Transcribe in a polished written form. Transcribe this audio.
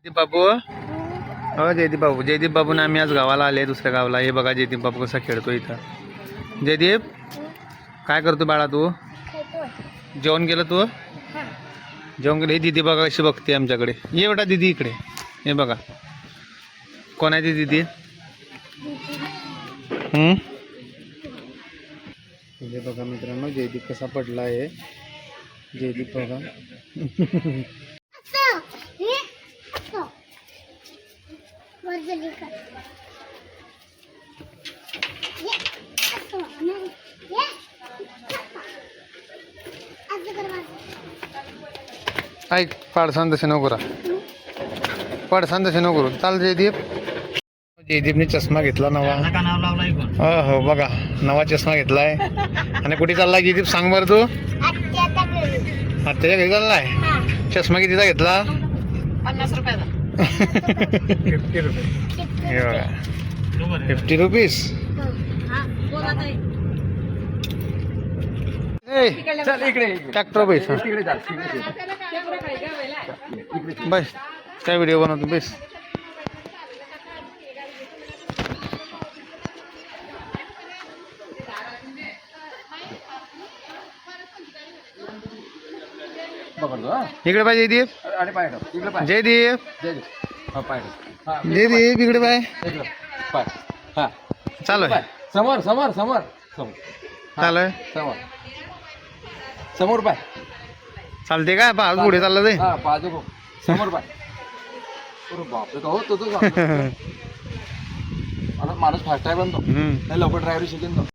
जयदीप बाबू, हो जयदीप बाबून आम्ही आज गावाला आले, दुसऱ्या गावाला. हे बघा जयदीप बाबू कसा खेळतो इथं. जयदीप काय करतो बाळा तू? जेवण केलं तू? जेवण केलं. ही दिदी बघा कशी बघते आमच्याकडे. ये बेटा दिदी इकडे. हे बघा कोण आहे ती दिदी? हे बघा मित्रांनो जयदीप कसा पडला आहे. जयदीप बघा. ऐक पाडसान तसे नको करा. पाडसान तसे नको करू. चाल जयदीप. जयदीपने चष्मा घेतला नवा. हो बघा नवा चष्मा घेतलाय. आणि कुठे चाललाय जयदीप सांग बरं तू? आत्याच्या घरी चाललाय. चष्मा कितीचा घेतला? 50 रुपयाचा. 50 रुपये. हे बघा 50 रुपीज. ट्रॅक्टर बैस. बस काय व्हिडिओ बनवतो बेस. इकडे पाय जयदीप. जयदीप जयदीप इकडे पाय. चालू आहे समोर समोर समोर चालू आहे. समोर समोर पाय. चालते काय पा पुढे चाललं ते. हा पाहतो समोर पाय. बापरे का हो तो माणूस फास्ट आहे पण तो लवकर ड्रायव्हर शिकेन तो.